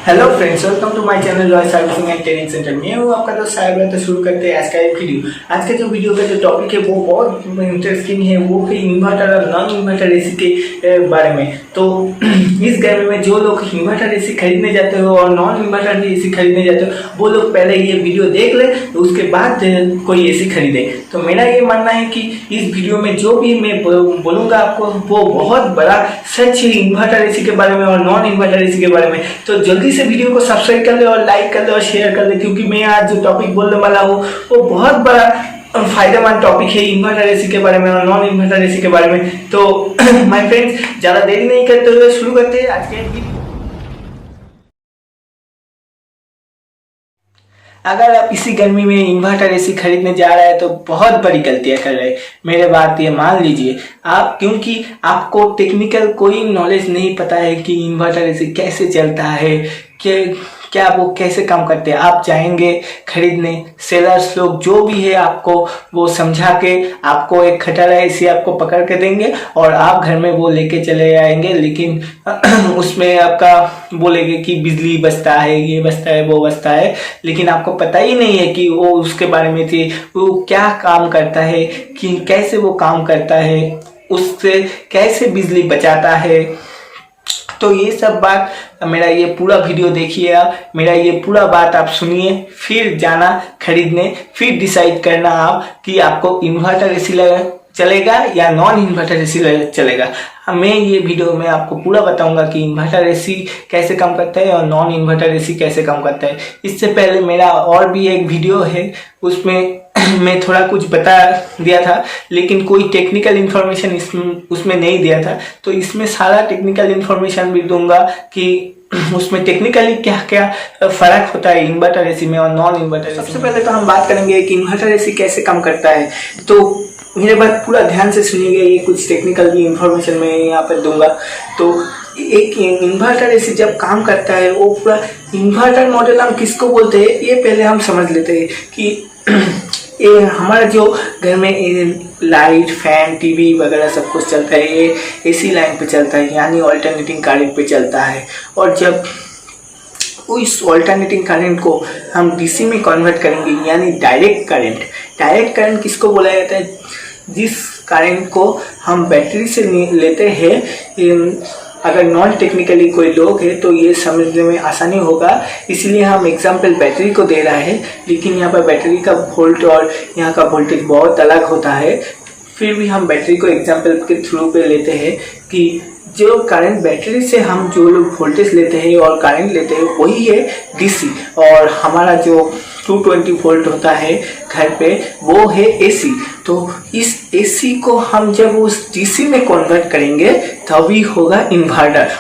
Hello friends, welcome to my channel Roy servicing and training centre. मैं हूँ आपका दोस्त साहिब। तो शुरू करते हैं आज का एक वीडियो। आज के जो वीडियो का जो टॉपिक है वो बहुत इंटरेस्टिंग है। वो है इन्वर्टर और नॉन इन्वर्टर एसी के बारे में। तो इस गर्मी में जो लोग इन्वर्टर एसी खरीदने जाते हो और नॉन इन्वर्टर एसी खरीदने जाते हो वो लोग पहले ये वीडियो देख ले, तो उसके बाद कोई एसी खरीदे। तो मेरा ये मानना है कि इस वीडियो में जो भी मैं बोलूँगा आपको वो बहुत बड़ा सच है इन्वर्टर एसी के बारे में और नॉन इन्वर्टर एसी के बारे में। तो जल्दी से वीडियो को सब्सक्राइब कर ले और लाइक कर ले और शेयर कर ले, क्योंकि मैं आज जो टॉपिक बोलने वाला हूँ वो बहुत बड़ा फायदेमंद टॉपिक है इन्वर्टर एसी के बारे में और नॉन इन्वर्टर एसी के बारे में। तो माय फ्रेंड्स, ज़्यादा देरी नहीं करते हुए शुरू करते हैं आज के वीडियो। अगर आप इसी गर्मी में इन्वर्टर एसी खरीदने जा रहे हैं तो बहुत बड़ी गलतियां कर रहे हैं। मेरे बात ये मान लीजिए आप, क्योंकि आपको टेक्निकल कोई नॉलेज नहीं पता है कि इन्वर्टर एसी कैसे चलता है, क्या वो कैसे काम करते हैं। आप जाएंगे खरीदने, सेलर्स लोग जो भी है आपको वो समझा के आपको एक खटारा एसी आपको पकड़ के देंगे और आप घर में वो लेके चले आएंगे। लेकिन उसमें आपका बोलेंगे कि बिजली बचता है, ये बचता है, वो बचता है, लेकिन आपको पता ही नहीं है कि वो उसके बारे में थी वो क्या काम करता है, कि कैसे वो काम करता है, उससे कैसे बिजली बचाता है। तो ये सब बात मेरा ये पूरा वीडियो देखिए, मेरा ये पूरा बात आप सुनिए, फिर जाना खरीदने, फिर डिसाइड करना आप कि आपको इन्वर्टर एसी चलेगा या नॉन इन्वर्टर एसी चलेगा। मैं ये वीडियो में आपको पूरा बताऊंगा कि इन्वर्टर एसी कैसे काम करता है और नॉन इन्वर्टर एसी कैसे काम करता है। इससे पहले मेरा और भी एक वीडियो है, उसमें मैं थोड़ा कुछ बता दिया था लेकिन कोई टेक्निकल इन्फॉर्मेशन उसमें नहीं दिया था। तो इसमें सारा टेक्निकल इन्फॉर्मेशन भी दूंगा कि उसमें टेक्निकली क्या क्या फर्क होता है इन्वर्टर एसी में और नॉन इन्वर्टर एसी। सबसे पहले तो हम बात करेंगे कि इन्वर्टर एसी कैसे काम करता है। तो मेरे बात पूरा ध्यान से सुनिएगा, ये कुछ टेक्निकल भी इन्फॉर्मेशन मैं यहाँ पर दूंगा। तो एक इन्वर्टर एसी जब काम करता है वो पूरा इन्वर्टर मॉडल हम किसको बोलते हैं ये पहले हम समझ लेते हैं कि ये हमारा जो घर में लाइट, फैन, टीवी वगैरह सब कुछ चलता है ये एसी लाइन पे चलता है, यानी ऑल्टरनेटिंग करंट पे चलता है। और जब उस ऑल्टरनेटिंग करंट को हम डीसी में कन्वर्ट करेंगे, यानी डायरेक्ट करंट किसको बोला जाता है? जिस करंट को हम बैटरी से लेते हैं। अगर नॉन टेक्निकली कोई लोग है तो ये समझने में आसानी होगा, इसलिए हम एग्जाम्पल बैटरी को दे रहा है। लेकिन यहाँ पर बैटरी का वोल्ट और यहाँ का वोल्टेज बहुत अलग होता है। फिर भी हम बैटरी को एग्जाम्पल के थ्रू पे लेते हैं कि जो करंट बैटरी से हम जो लोग वोल्टेज लेते हैं और करंट लेते हैं वही है डीसी, और हमारा जो 220 वोल्ट होता है घर पे वो है एसी। तो इस एसी को हम जब उस डीसी में कन्वर्ट करेंगे तभी होगा इन्वर्टर।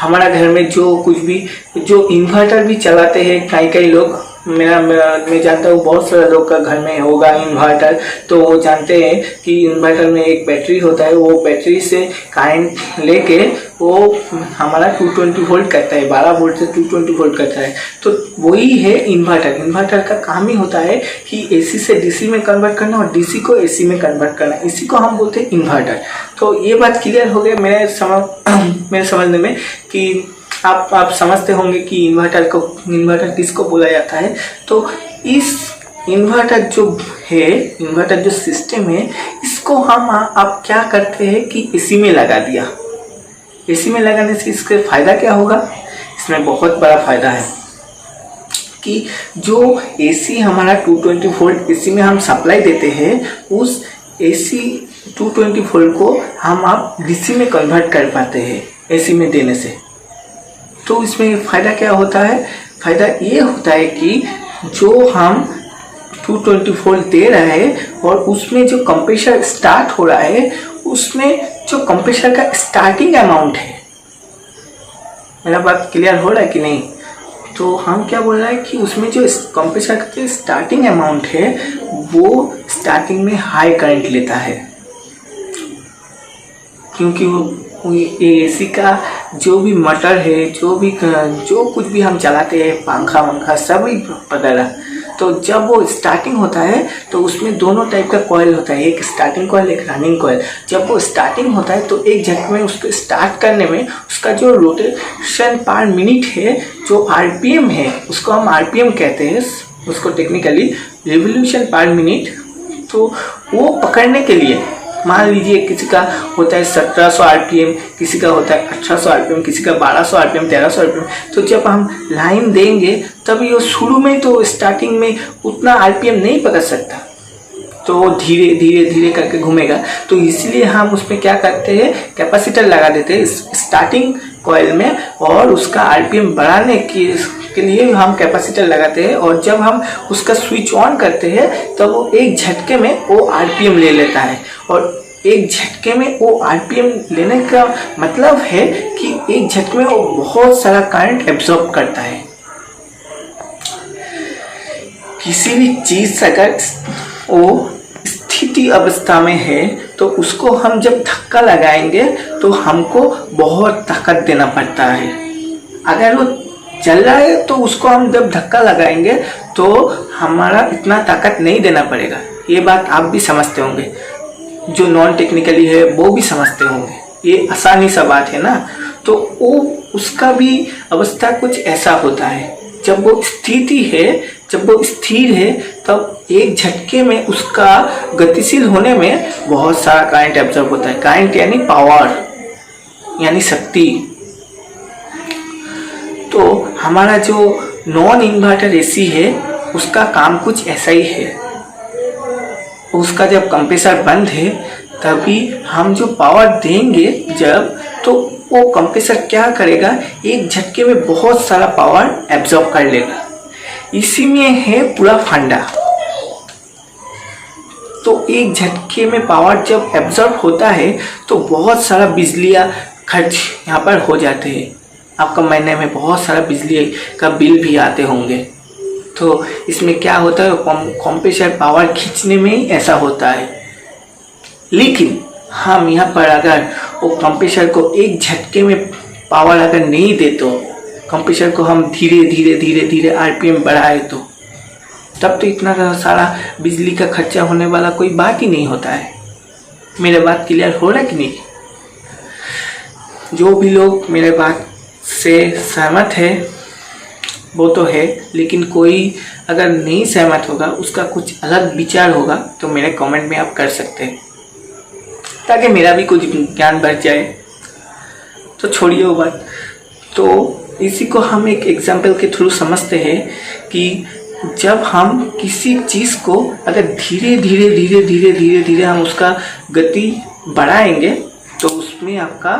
हमारा घर में जो कुछ भी जो इन्वर्टर भी चलाते हैं कई लोग, मैं जानता हूँ बहुत सारे लोग का घर में होगा इन्वर्टर। तो वो जानते हैं कि इन्वर्टर में एक बैटरी होता है, वो बैटरी से करंट लेके वो हमारा 220 वोल्ट करता है, 12 वोल्ट से 220 वोल्ट करता है। तो वही है इन्वर्टर का काम ही होता है कि एसी से डीसी में कन्वर्ट करना और डीसी को एसी में कन्वर्ट करना, इसी को हम बोलते हैं इन्वर्टर। तो ये बात क्लियर हो गई मेरे समझने में कि आप समझते होंगे कि इन्वर्टर किसको बोला जाता है। तो इस इन्वर्टर जो सिस्टम है, इसको हम आप क्या करते हैं कि एसी में लगा दिया। एसी में लगाने से इसके फायदा क्या होगा? इसमें बहुत बड़ा फायदा है कि जो एसी हमारा 220 वोल्ट एसी में हम सप्लाई देते हैं, उस एसी 220 वोल्ट को हम आप डीसी में कन्वर्ट कर पाते हैं एसी में देने से। तो इसमें फ़ायदा क्या होता है? फ़ायदा ये होता है कि जो हम 220 वोल्ट दे रहे हैं और उसमें जो कंप्रेसर स्टार्ट हो रहा है, उसमें जो कंप्रेसर का स्टार्टिंग अमाउंट है, मेरा बात क्लियर हो रहा है कि नहीं? तो हम क्या बोल रहे हैं कि उसमें जो कंप्रेसर का जो स्टार्टिंग अमाउंट है वो स्टार्टिंग में हाई करंट लेता है, क्योंकि वो एसी का जो भी मोटर है, जो कुछ भी हम चलाते हैं, पंखा वंखा सभी वगैरह, तो जब वो स्टार्टिंग होता है तो उसमें दोनों टाइप का कॉइल होता है, एक स्टार्टिंग कॉइल एक रनिंग कॉइल। जब वो स्टार्टिंग होता है तो एक झटके में उसको स्टार्ट करने में उसका जो रोटेशन पर मिनट है, जो आरपीएम है, उसको हम आरपीएम कहते हैं, उसको टेक्निकली रिवोल्यूशन पर मिनट। तो वो पकड़ने के लिए मान लीजिए किसी का होता है 1700 आरपीएम, किसी का होता है 1800 आरपीएम, किसी का 1200 आरपीएम, 1300 आरपीएम। तो जब हम लाइन देंगे तब ये शुरू में तो स्टार्टिंग में उतना आरपीएम नहीं पकड़ सकता, तो धीरे धीरे धीरे करके घूमेगा। तो इसलिए हम उसमें क्या करते हैं, कैपेसिटर लगा देते हैं स्टार्टिंग कॉइल में, और उसका आरपीएम बढ़ाने के लिए हम कैपेसिटर लगाते हैं। और जब हम उसका स्विच ऑन करते हैं तब तो वो एक झटके में वो आरपीएम ले लेता है। और एक झटके में वो आरपीएम लेने का मतलब है कि एक झटके में वो बहुत सारा करंट एब्जॉर्ब करता है। किसी भी चीज अगर वो स्थिति अवस्था में है तो उसको हम जब धक्का लगाएंगे तो हमको बहुत ताकत देना पड़ता है। अगर वो चल रहा है तो उसको हम जब धक्का लगाएंगे तो हमारा इतना ताकत नहीं देना पड़ेगा। ये बात आप भी समझते होंगे, जो नॉन टेक्निकली है वो भी समझते होंगे, ये आसानी सा बात है ना। तो वो उसका भी अवस्था कुछ ऐसा होता है, जब वो स्थिति है, जब वो स्थिर है तब एक झटके में उसका गतिशील होने में बहुत सारा करंट एब्जॉर्ब होता है। करंट यानी पावर यानी शक्ति। तो हमारा जो नॉन इन्वर्टर एसी है उसका काम कुछ ऐसा ही है। उसका जब कंप्रेसर बंद है तभी हम जो पावर देंगे जब, तो वो कंप्रेसर क्या करेगा, एक झटके में बहुत सारा पावर एब्जॉर्ब कर लेगा। इसी में है पूरा फंडा। तो एक झटके में पावर जब एब्जॉर्ब होता है तो बहुत सारा बिजलियाँ खर्च यहाँ पर हो जाते हैं। आपका महीने में बहुत सारा बिजली का बिल भी आते होंगे। तो इसमें क्या होता है, कंप्रेसर पावर खींचने में ही ऐसा होता है। लेकिन हम यहाँ पर अगर वो कंप्रेसर को एक झटके में पावर अगर नहीं दे, तो कंप्रेसर को हम धीरे धीरे धीरे धीरे आरपीएम बढ़ाए तो तब तो इतना सारा बिजली का खर्चा होने वाला कोई बात ही नहीं होता है। मेरे बात क्लियर हो रहा है कि नहीं? जो भी लोग मेरे बात से सहमत है वो तो है, लेकिन कोई अगर नहीं सहमत होगा, उसका कुछ अलग विचार होगा, तो मेरे कमेंट में आप कर सकते हैं, ताकि मेरा भी कुछ ज्ञान बढ़ जाए। तो छोड़िए वो बात। तो इसी को हम एक एग्जाम्पल के थ्रू समझते हैं कि जब हम किसी चीज़ को अगर धीरे धीरे धीरे धीरे धीरे धीरे हम उसका गति बढ़ाएंगे तो उसमें आपका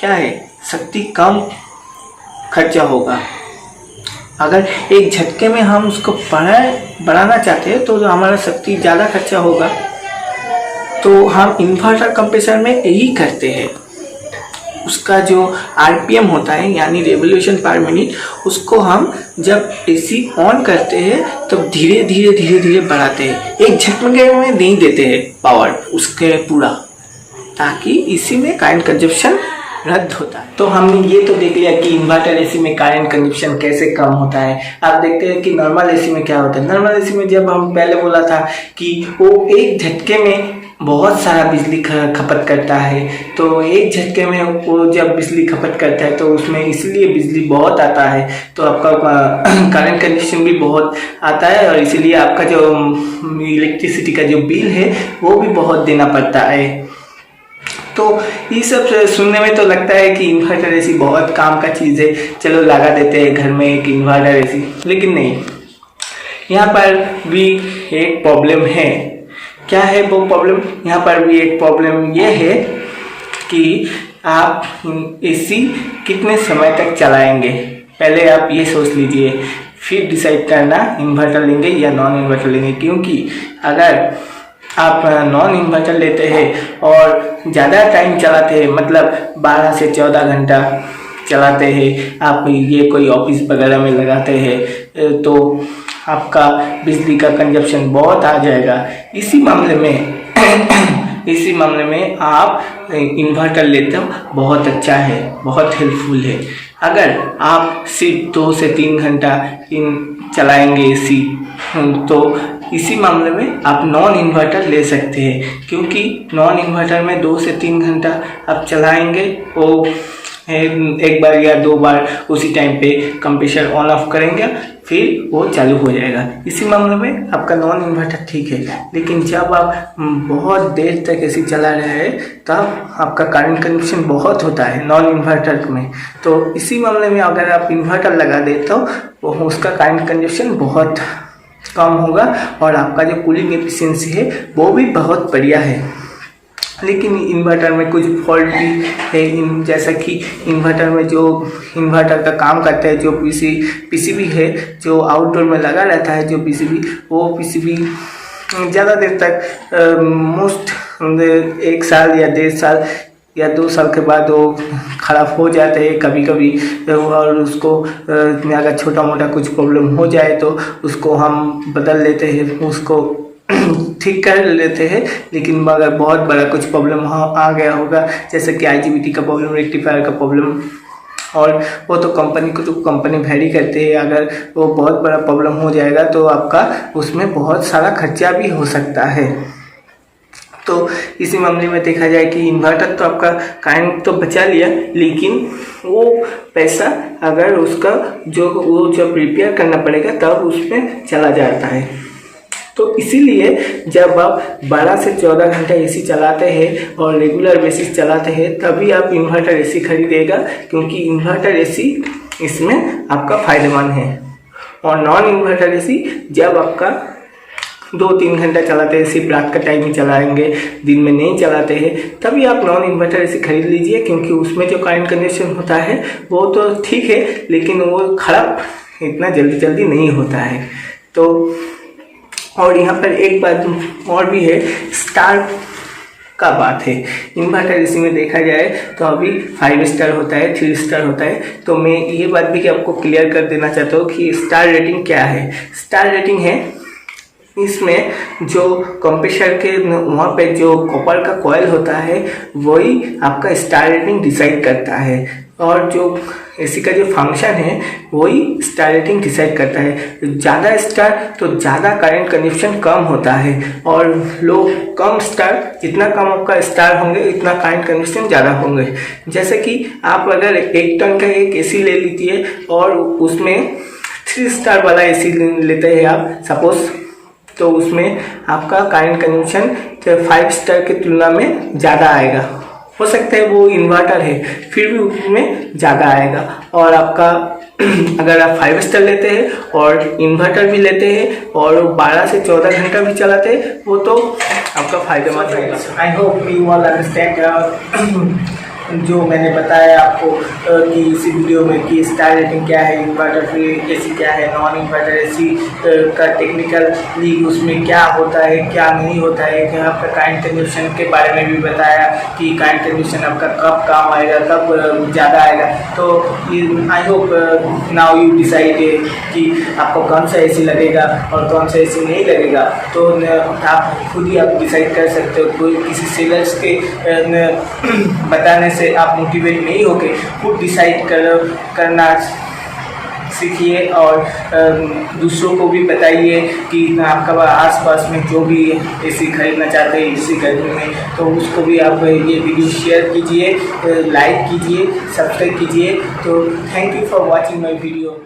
क्या है, शक्ति कम खर्चा होगा। अगर एक झटके में हम उसको बढ़ाना चाहते हैं तो हमारा शक्ति ज़्यादा खर्चा होगा। तो हम इन्वर्टर कंप्रेसर में यही करते हैं। उसका जो आरपीएम होता है यानी रेवोल्यूशन पर मिनट, उसको हम जब एसी ऑन करते हैं तब धीरे धीरे धीरे धीरे बढ़ाते हैं। एक झटके में नहीं देते हैं पावर उसके पूरा, ताकि इसी में करंट कंजप्शन रद्द होता है। तो हमने ये तो देख लिया कि इन्वर्टर एसी में करंट कंजप्शन कैसे कम होता है। आप देखते हैं कि नॉर्मल एसी में क्या होता है। नॉर्मल एसी में जब हम पहले बोला था कि वो एक झटके में बहुत सारा बिजली खपत करता है, तो एक झटके में वो जब बिजली खपत करता है तो उसमें इसलिए बिजली बहुत आता है, तो आपका करंट कंजप्शन भी बहुत आता है, और इसीलिए आपका जो इलेक्ट्रिसिटी का जो बिल है वो भी बहुत देना पड़ता है। तो ये सब सुनने में तो लगता है कि इन्वर्टर एसी बहुत काम का चीज़ है, चलो लगा देते हैं घर में एक इन्वर्टर एसी। लेकिन नहीं, यहाँ पर भी एक प्रॉब्लम है। क्या है वो प्रॉब्लम? यहाँ पर भी एक प्रॉब्लम ये है कि आप एसी कितने समय तक चलाएंगे, पहले आप ये सोच लीजिए, फिर डिसाइड करना इन्वर्टर लेंगे या नॉन इन्वर्टर लेंगे। क्योंकि अगर आप नॉन इन्वर्टर लेते हैं और ज़्यादा टाइम चलाते हैं, मतलब 12 से 14 घंटा चलाते हैं, आप ये कोई ऑफिस वगैरह में लगाते हैं, तो आपका बिजली का कंजप्शन बहुत आ जाएगा। इसी मामले में आप इन्वर्टर लेते हो, बहुत अच्छा है, बहुत हेल्पफुल है। अगर आप सिर्फ 2 से 3 घंटा चलाएंगे एसी तो इसी मामले में आप नॉन इन्वर्टर ले सकते हैं, क्योंकि नॉन इन्वर्टर में 2 से 3 घंटा आप चलाएंगे, वो एक बार या 2 बार उसी टाइम पे कंप्रेसर ऑन ऑफ करेंगे, फिर वो चालू हो जाएगा। इसी मामले में आपका नॉन इन्वर्टर ठीक है। लेकिन जब आप बहुत देर तक एसी चला रहे हैं तब आपका करंट कंजप्शन बहुत होता है नॉन इन्वर्टर में। तो इसी मामले में अगर आप इन्वर्टर लगा दे तो उसका करंट कंजप्शन बहुत कम होगा और आपका जो कूलिंग एफिशिएंसी है वो भी बहुत बढ़िया है। लेकिन इन्वर्टर में कुछ फॉल्ट भी है, जैसा कि इन्वर्टर में जो इन्वर्टर का काम करता है, जो पीसीबी है जो आउटडोर में लगा रहता है, जो पीसीबी, वो पीसीबी ज़्यादा देर तक मोस्ट 1 साल या 1.5 साल या 2 साल के बाद वो ख़राब हो जाते हैं कभी कभी। और उसको अगर छोटा मोटा कुछ प्रॉब्लम हो जाए तो उसको हम बदल लेते हैं, उसको ठीक कर लेते हैं। लेकिन अगर बहुत बड़ा कुछ प्रॉब्लम आ गया होगा, जैसे कि IGBT का प्रॉब्लम, रेक्टिफायर का प्रॉब्लम, और वो तो कंपनी वेरी करते हैं, अगर वो बहुत बड़ा प्रॉब्लम हो जाएगा तो आपका उसमें बहुत सारा खर्चा भी हो सकता है। तो इसी मामले में देखा जाए कि इन्वर्टर तो आपका करंट तो बचा लिया, लेकिन वो पैसा अगर उसका वो जब रिपेयर करना पड़ेगा तब उसमें चला जाता है। तो इसीलिए जब आप 12 से 14 घंटा एसी चलाते हैं और रेगुलर बेसिस चलाते हैं तभी आप इन्वर्टर एसी खरीदेगा, क्योंकि इन्वर्टर एसी इसमें आपका फ़ायदेमंद है। और नॉन इन्वर्टर एसी जब आपका 2-3 घंटा चलाते हैं, सिर्फ रात का टाइम ही चलाएंगे, दिन में नहीं चलाते हैं, तभी आप नॉन इन्वर्टर एसी खरीद लीजिए, क्योंकि उसमें जो करंट कंजप्शन होता है वो तो ठीक है, लेकिन वो ख़राब इतना जल्दी नहीं होता है। तो और यहाँ पर एक बात और भी है, स्टार का बात है। इन्वर्टर एसी में देखा जाए तो अभी 5 स्टार होता है, 3 स्टार होता है। तो मैं ये बात भी कि आपको क्लियर कर देना चाहता हूँ कि स्टार रेटिंग क्या है। स्टार रेटिंग है इसमें जो कंप्रेसर के वहाँ पे जो कॉपर का कॉइल होता है वही आपका स्टार रेटिंग डिसाइड करता है, और जो एसी का जो फंक्शन है वही स्टार रेटिंग डिसाइड करता है। ज़्यादा स्टार तो ज़्यादा करंट कंजप्शन कम होता है, और लो कम स्टार, जितना कम आपका स्टार होंगे इतना करंट कंजप्शन ज़्यादा होंगे। जैसे कि आप अगर 1 टन का एक एसी ले लीजिए और उसमें 3 स्टार वाला एसी लेते हैं आप सपोज, तो उसमें आपका करंट कंजप्शन 5 स्टार की तुलना में ज़्यादा आएगा। हो सकता है वो इन्वर्टर है फिर भी उसमें ज़्यादा आएगा। और आपका अगर आप 5 स्टार लेते हैं और इन्वर्टर भी लेते हैं और 12 से 14 घंटा भी चलाते हैं, वो तो आपका फायदेमंद रहेगा। I hope you all understand जो मैंने बताया आपको कि इसी वीडियो में कि स्टार रेटिंग क्या है, इन्वर्टर फ्री एसी क्या है, नॉन इन्वर्टर एसी का टेक्निकली उसमें क्या होता है क्या नहीं होता है, कि आपका करंट कंजप्शन के बारे में भी बताया कि करंट कंजप्शन आपका कब काम आएगा, कब ज़्यादा आएगा। तो I hope now you decide कि आपको कौन सा एसी लगेगा और कौन सा एसी नहीं लगेगा। तो आप खुद ही आप डिसाइड कर सकते हो, कोई किसी सेलर्स के बताने से आप मोटिवेट नहीं होके खुद डिसाइड करना सीखिए, और दूसरों को भी बताइए कि आपका आसपास में जो भी एसी खरीदना चाहते हैं इसी गर्मी में, तो उसको भी आप ये वीडियो शेयर कीजिए, लाइक कीजिए, सब्सक्राइब कीजिए। तो thank you for watching my video.